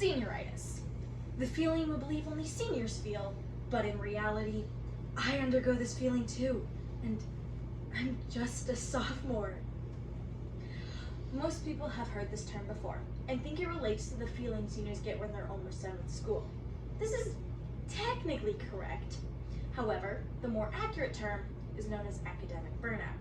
Senioritis. The feeling we believe only seniors feel, but in reality, I undergo this feeling too, and I'm just a sophomore. Most people have heard this term before and think it relates to the feeling seniors get when they're almost done with school. This is technically correct. However, the more accurate term is known as academic burnout.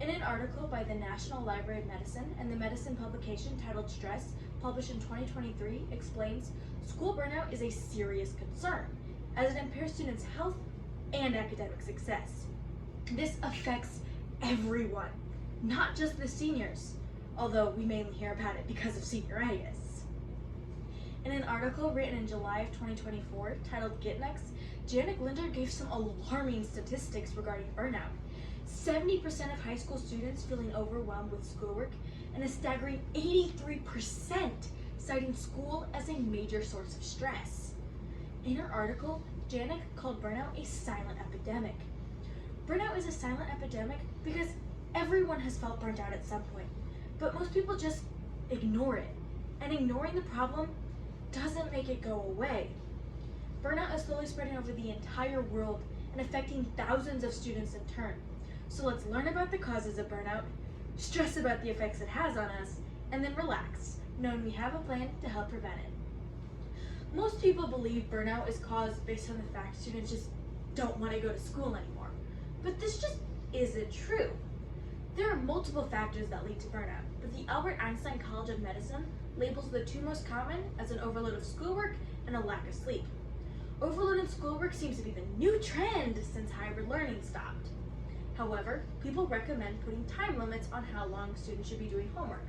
In an article by the National Library of Medicine and the medicine publication titled Stress, published in 2023, explains school burnout is a serious concern as it impairs students' health and academic success. This affects everyone, not just the seniors, although we mainly hear about it because of senioritis. In an article written in July of 2024 titled Get Next, Janet Linder gave some alarming statistics regarding burnout. 70% of high school students feeling overwhelmed with schoolwork, and a staggering 83% citing school as a major source of stress. In her article, Janet called burnout a silent epidemic. Burnout is a silent epidemic because everyone has felt burnt out at some point, but most people just ignore it, and ignoring the problem doesn't make it go away. Burnout is slowly spreading over the entire world and affecting thousands of students in turn. So let's learn about the causes of burnout, stress about the effects it has on us, and then relax, knowing we have a plan to help prevent it. Most people believe burnout is caused based on the fact students just don't want to go to school anymore. But this just isn't true. There are multiple factors that lead to burnout, but the Albert Einstein College of Medicine labels the two most common as an overload of schoolwork and a lack of sleep. Overload in schoolwork seems to be the new trend since hybrid learning stopped. However, people recommend putting time limits on how long students should be doing homework.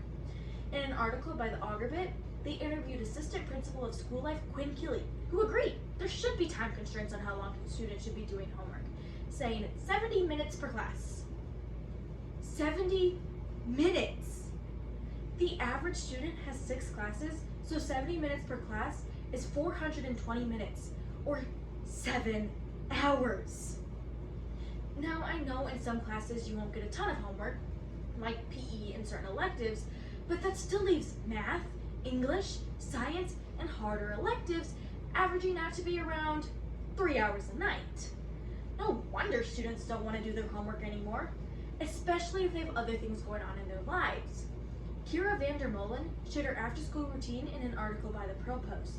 In an article by the Augurbit, they interviewed Assistant Principal of School Life Quinn Keeley, who agreed there should be time constraints on how long students should be doing homework, saying 70 minutes per class. 70 minutes! The average student has 6 classes, so 70 minutes per class is 420 minutes, or 7 hours. Now, I know in some classes you won't get a ton of homework, like PE and certain electives, but that still leaves math, English, science, and harder electives averaging out to be around 3 hours a night. No wonder students don't want to do their homework anymore, especially if they have other things going on in their lives. Kira Vandermolen shared her after-school routine in an article by the Pearl Post.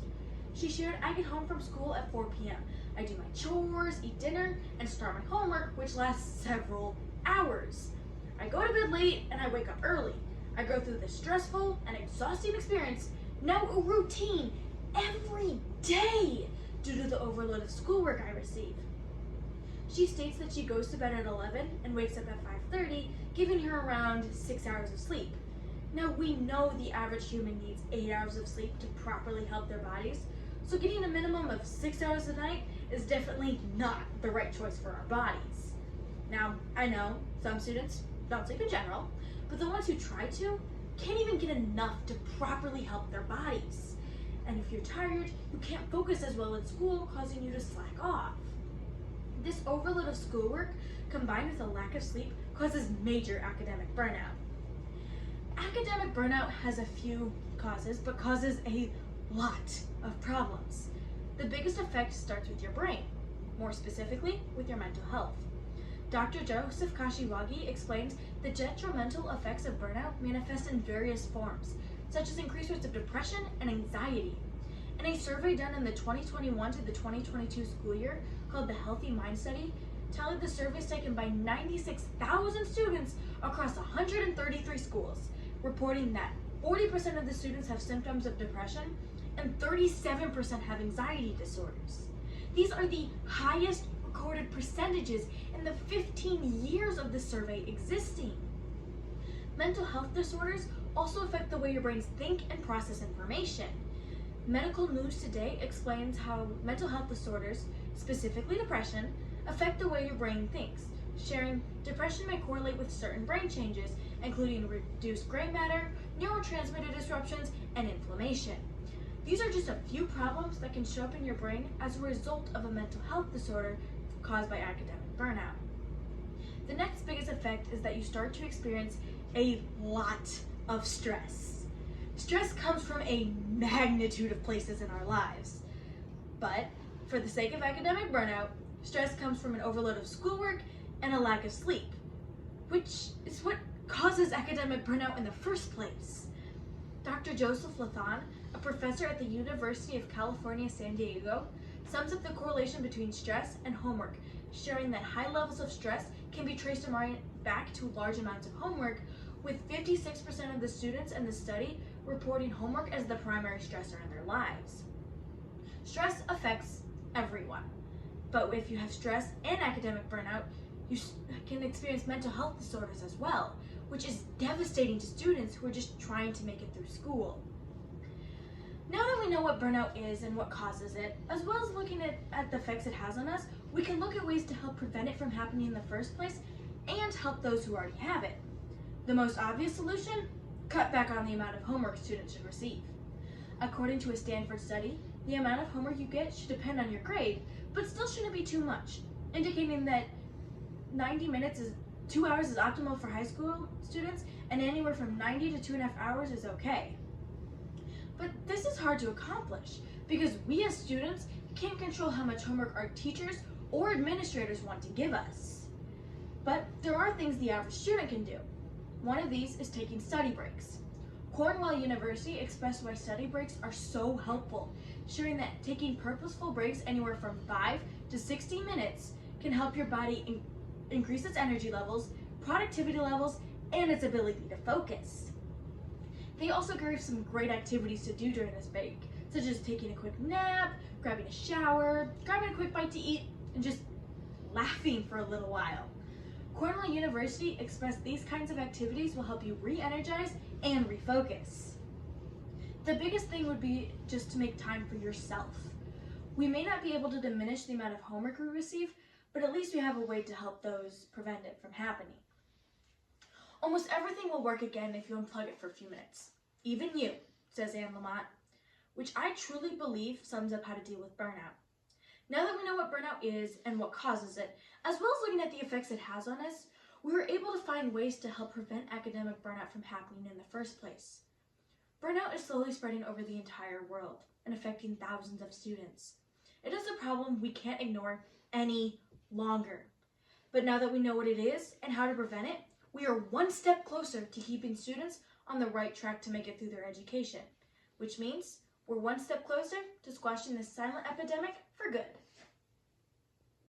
She shared, I get home from school at 4 p.m. I do my chores, eat dinner, and start my homework, which lasts several hours. I go to bed late and I wake up early. I go through this stressful and exhausting experience, now a routine, every day due to the overload of schoolwork I receive. She states that she goes to bed at 11 and wakes up at 5:30, giving her around 6 hours of sleep. Now, we know the average human needs 8 hours of sleep to properly help their bodies, so getting a minimum of 6 hours a night is definitely not the right choice for our bodies. Now, I know some students don't sleep in general, but the ones who try to can't even get enough to properly help their bodies. And if you're tired, you can't focus as well in school, causing you to slack off. This overload of schoolwork, combined with a lack of sleep, causes major academic burnout. Academic burnout has a few causes, but causes a lot of problems. The biggest effect starts with your brain, more specifically with your mental health. Dr. Joseph Kashiwagi explains the detrimental effects of burnout manifest in various forms, such as increased rates of depression and anxiety. In a survey done in the 2021 to the 2022 school year called the Healthy Mind Study, tallied the surveys taken by 96,000 students across 133 schools, reporting that 40% of the students have symptoms of depression and 37% have anxiety disorders. These are the highest recorded percentages in the 15 years of the survey existing. Mental health disorders also affect the way your brains think and process information. Medical News Today explains how mental health disorders, specifically depression, affect the way your brain thinks, sharing depression may correlate with certain brain changes, including reduced gray matter, neurotransmitter disruptions, and inflammation. These are just a few problems that can show up in your brain as a result of a mental health disorder caused by academic burnout. The next biggest effect is that you start to experience a lot of stress. Stress comes from a magnitude of places in our lives. But for the sake of academic burnout, stress comes from an overload of schoolwork and a lack of sleep, which is what causes academic burnout in the first place. Dr. Joseph Lathan, a professor at the University of California, San Diego, sums up the correlation between stress and homework, showing that high levels of stress can be traced back to large amounts of homework, with 56% of the students in the study reporting homework as the primary stressor in their lives. Stress affects everyone, but if you have stress and academic burnout, you can experience mental health disorders as well, which is devastating to students who are just trying to make it through school. Now that we know what burnout is and what causes it, as well as looking at the effects it has on us, we can look at ways to help prevent it from happening in the first place and help those who already have it. The most obvious solution? Cut back on the amount of homework students should receive. According to a Stanford study, the amount of homework you get should depend on your grade, but still shouldn't be too much, indicating that 2 hours is optimal for high school students, and anywhere from 90 to 2.5 hours is okay. But this is hard to accomplish because we as students can't control how much homework our teachers or administrators want to give us. But there are things the average student can do. One of these is taking study breaks. Cornell University expressed why study breaks are so helpful, showing that taking purposeful breaks anywhere from 5 to 60 minutes can help your body increase its energy levels, productivity levels, and its ability to focus. They also gave some great activities to do during this break, such as taking a quick nap, grabbing a shower, grabbing a quick bite to eat, and just laughing for a little while. Cornell University expressed these kinds of activities will help you re-energize and refocus. The biggest thing would be just to make time for yourself. We may not be able to diminish the amount of homework we receive, but at least we have a way to help those prevent it from happening. Almost everything will work again if you unplug it for a few minutes. Even you, says Anne Lamott, which I truly believe sums up how to deal with burnout. Now that we know what burnout is and what causes it, as well as looking at the effects it has on us, we were able to find ways to help prevent academic burnout from happening in the first place. Burnout is slowly spreading over the entire world and affecting thousands of students. It is a problem we can't ignore any longer. But now that we know what it is and how to prevent it, we are one step closer to keeping students on the right track to make it through their education, which means we're one step closer to squashing this silent epidemic for good.